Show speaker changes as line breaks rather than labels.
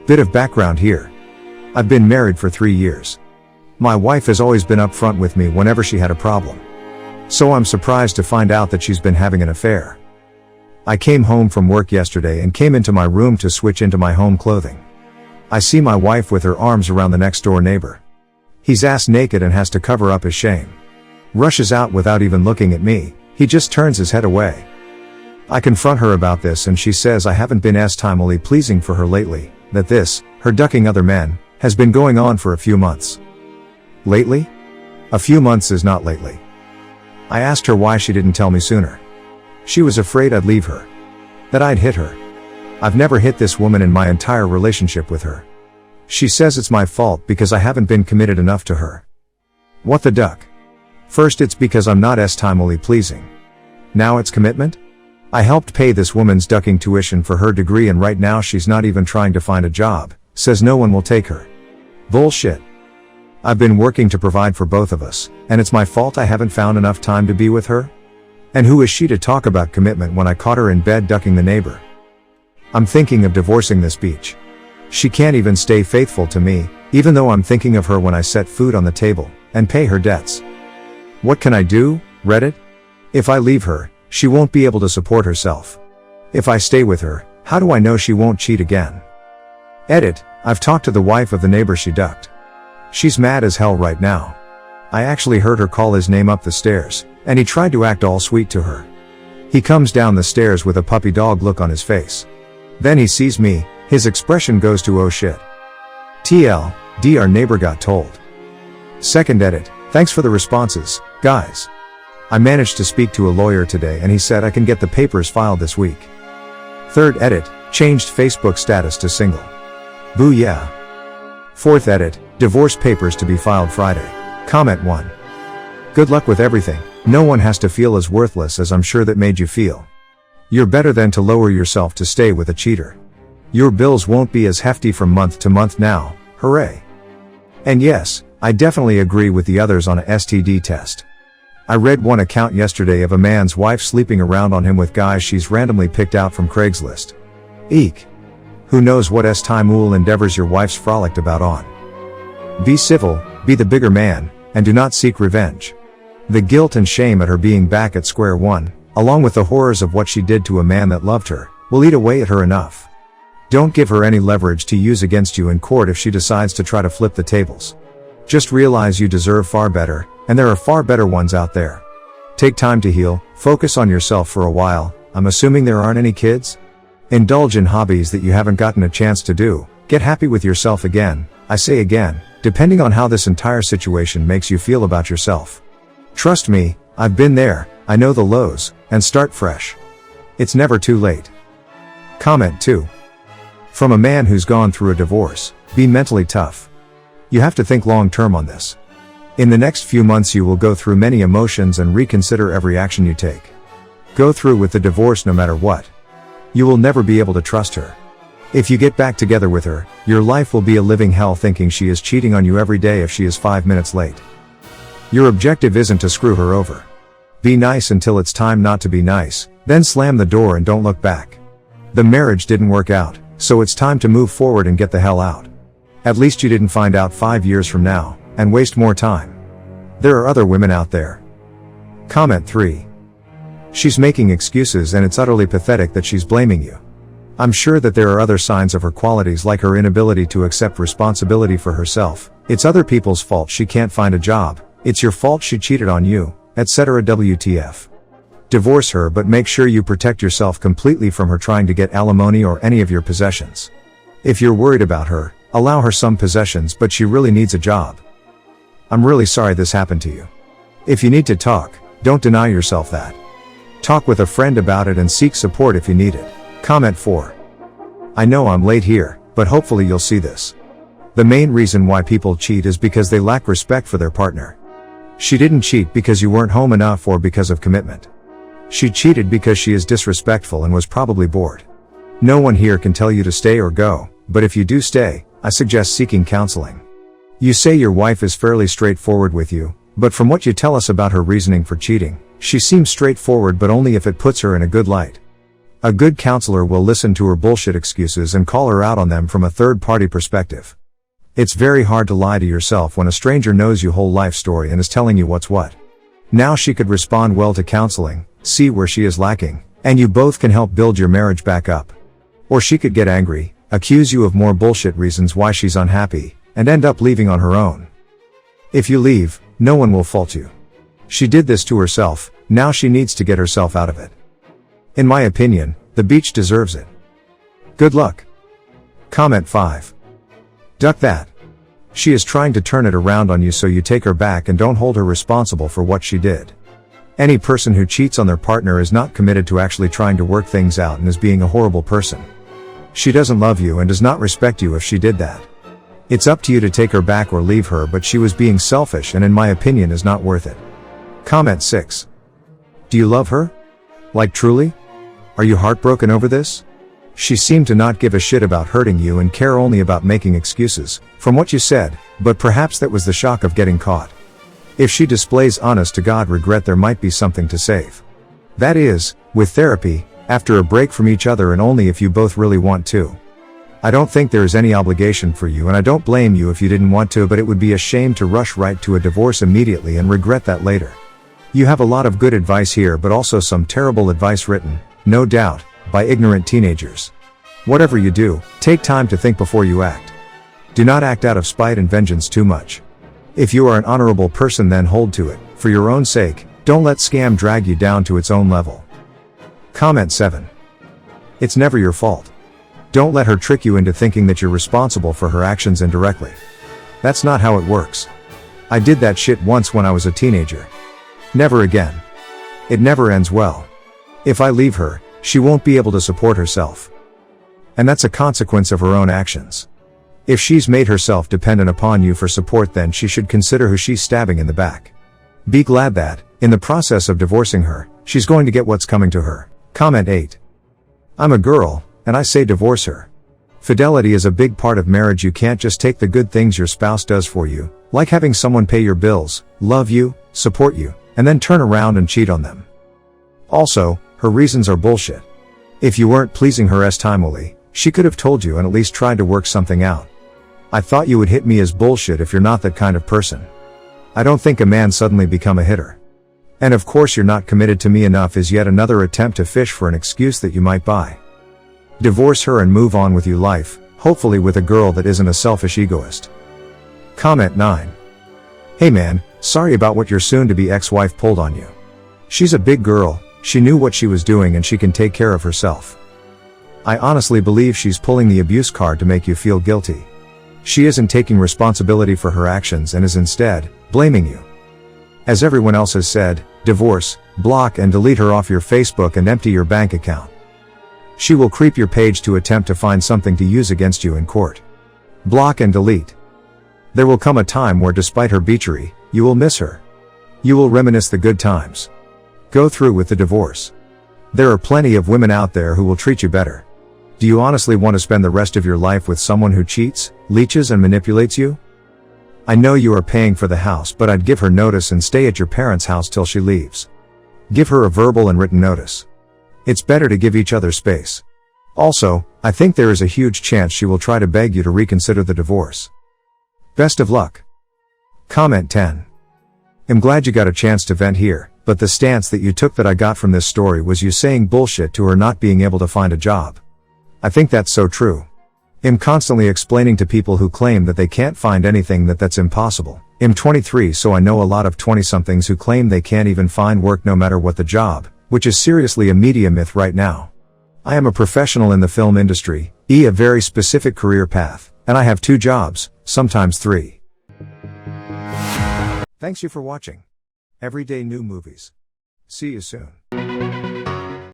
Bit of background here. I've been married for 3 years. My wife has always been upfront with me whenever she had a problem. So I'm surprised to find out that she's been having an affair. I came home from work yesterday and came into my room to switch into my home clothing. I see my wife with her arms around the next door neighbor. He's ass naked and has to cover up his shame. Rushes out without even looking at me, he just turns his head away. I confront her about this and she says I haven't been timely pleasing for her lately, that this, her ducking other men, has been going on for a few months. Lately? A few months is not lately. I asked her why she didn't tell me sooner. She was afraid I'd leave her. That I'd hit her. I've never hit this woman in my entire relationship with her. She says it's my fault because I haven't been committed enough to her. What the duck? First it's because I'm not timely pleasing. Now it's commitment? I helped pay this woman's ducking tuition for her degree and right now she's not even trying to find a job, says no one will take her. Bullshit. I've been working to provide for both of us, and it's my fault I haven't found enough time to be with her? And who is she to talk about commitment when I caught her in bed ducking the neighbor? I'm thinking of divorcing this bitch. She can't even stay faithful to me, even though I'm thinking of her when I set food on the table, and pay her debts. What can I do, Reddit? If I leave her, she won't be able to support herself. If I stay with her, how do I know she won't cheat again? Edit, I've talked to the wife of the neighbor she ducked. She's mad as hell right now. I actually heard her call his name up the stairs, and he tried to act all sweet to her. He comes down the stairs with a puppy dog look on his face. Then he sees me, his expression goes to oh shit. TLD, our neighbor got told. Second edit, thanks for the responses, guys. I managed to speak to a lawyer today and he said I can get the papers filed this week. Third edit, changed Facebook status to single. Boo yeah. Fourth edit, divorce papers to be filed Friday. Comment 1. Good luck with everything, no one has to feel as worthless as I'm sure that made you feel. You're better than to lower yourself to stay with a cheater. Your bills won't be as hefty from month to month now, hooray. And yes, I definitely agree with the others on a STD test. I read one account yesterday of a man's wife sleeping around on him with guys she's randomly picked out from Craigslist. Eek. Who knows what timely endeavors your wife's frolicked about on. Be civil, be the bigger man, and do not seek revenge. The guilt and shame at her being back at square one, along with the horrors of what she did to a man that loved her, will eat away at her enough. Don't give her any leverage to use against you in court if she decides to try to flip the tables. Just realize you deserve far better, and there are far better ones out there. Take time to heal, focus on yourself for a while, I'm assuming there aren't any kids? Indulge in hobbies that you haven't gotten a chance to do, get happy with yourself again, I say again, depending on how this entire situation makes you feel about yourself. Trust me, I've been there, I know the lows, and start fresh. It's never too late. Comment 2. From a man who's gone through a divorce, be mentally tough. You have to think long term on this. In the next few months you will go through many emotions and reconsider every action you take. Go through with the divorce no matter what. You will never be able to trust her. If you get back together with her, your life will be a living hell thinking she is cheating on you every day if she is 5 minutes late. Your objective isn't to screw her over. Be nice until it's time not to be nice, then slam the door and don't look back. The marriage didn't work out, so it's time to move forward and get the hell out. At least you didn't find out 5 years from now, and waste more time. There are other women out there. Comment 3. She's making excuses and it's utterly pathetic that she's blaming you. I'm sure that there are other signs of her qualities like her inability to accept responsibility for herself, it's other people's fault she can't find a job, it's your fault she cheated on you, etc. WTF. Divorce her but make sure you protect yourself completely from her trying to get alimony or any of your possessions. If you're worried about her, allow her some possessions but she really needs a job. I'm really sorry this happened to you. If you need to talk, don't deny yourself that. Talk with a friend about it and seek support if you need it. Comment 4. I know I'm late here, but hopefully you'll see this. The main reason why people cheat is because they lack respect for their partner. She didn't cheat because you weren't home enough or because of commitment. She cheated because she is disrespectful and was probably bored. No one here can tell you to stay or go, but if you do stay, I suggest seeking counseling. You say your wife is fairly straightforward with you, but from what you tell us about her reasoning for cheating, she seems straightforward but only if it puts her in a good light. A good counselor will listen to her bullshit excuses and call her out on them from a third-party perspective. It's very hard to lie to yourself when a stranger knows your whole life story and is telling you what's what. Now she could respond well to counseling, see where she is lacking, and you both can help build your marriage back up. Or she could get angry, accuse you of more bullshit reasons why she's unhappy, and end up leaving on her own. If you leave, no one will fault you. She did this to herself, now she needs to get herself out of it. In my opinion, the beach deserves it. Good luck. Comment 5. Duck that. She is trying to turn it around on you, so you take her back and don't hold her responsible for what she did. Any person who cheats on their partner is not committed to actually trying to work things out and is being a horrible person. She doesn't love you and does not respect you if she did that. It's up to you to take her back or leave her, but she was being selfish and in my opinion is not worth it. Comment 6. Do you love her? Like truly? Are you heartbroken over this? She seemed to not give a shit about hurting you and care only about making excuses, from what you said, but perhaps that was the shock of getting caught. If she displays honest to God regret, there might be something to save. That is, with therapy, after a break from each other and only if you both really want to. I don't think there is any obligation for you and I don't blame you if you didn't want to, but it would be a shame to rush right to a divorce immediately and regret that later. You have a lot of good advice here, but also some terrible advice written, no doubt, by ignorant teenagers. Whatever you do, take time to think before you act. Do not act out of spite and vengeance too much. If you are an honorable person, then hold to it. For your own sake, don't let scam drag you down to its own level. Comment 7. It's never your fault. Don't let her trick you into thinking that you're responsible for her actions indirectly. That's not how it works. I did that shit once when I was a teenager. Never again. It never ends well. If I leave her, she won't be able to support herself. And that's a consequence of her own actions. If she's made herself dependent upon you for support, then she should consider who she's stabbing in the back. Be glad that, in the process of divorcing her, she's going to get what's coming to her. Comment 8. I'm a girl, and I say divorce her. Fidelity is a big part of marriage. You can't just take the good things your spouse does for you, like having someone pay your bills, love you, support you, and then turn around and cheat on them. Also, her reasons are bullshit. If you weren't pleasing her timely, she could have told you and at least tried to work something out. I thought you would hit me as bullshit if you're not that kind of person. I don't think a man suddenly become a hitter. And of course you're not committed to me enough is yet another attempt to fish for an excuse that you might buy. Divorce her and move on with your life, hopefully with a girl that isn't a selfish egoist. Comment 9. Hey man, sorry about what your soon-to-be ex-wife pulled on you. She's a big girl, she knew what she was doing and she can take care of herself. I honestly believe she's pulling the abuse card to make you feel guilty. She isn't taking responsibility for her actions and is instead blaming you. As everyone else has said, divorce, block and delete her off your Facebook and empty your bank account. She will creep your page to attempt to find something to use against you in court. Block and delete. There will come a time where despite her beachery, you will miss her. You will reminisce the good times. Go through with the divorce. There are plenty of women out there who will treat you better. Do you honestly want to spend the rest of your life with someone who cheats, leeches and manipulates you? I know you are paying for the house, but I'd give her notice and stay at your parents' house till she leaves. Give her a verbal and written notice. It's better to give each other space. Also, I think there is a huge chance she will try to beg you to reconsider the divorce. Best of luck. Comment 10. I'm glad you got a chance to vent here, but the stance that you took that I got from this story was you saying bullshit to her not being able to find a job. I think that's so true. I'm constantly explaining to people who claim that they can't find anything that's impossible. I'm 23, so I know a lot of 20-somethings who claim they can't even find work no matter what the job, which is seriously a media myth right now. I am a professional in the film industry, a very specific career path, and I have 2 jobs, sometimes 3. Thanks you for watching. Everyday new movies. See you soon.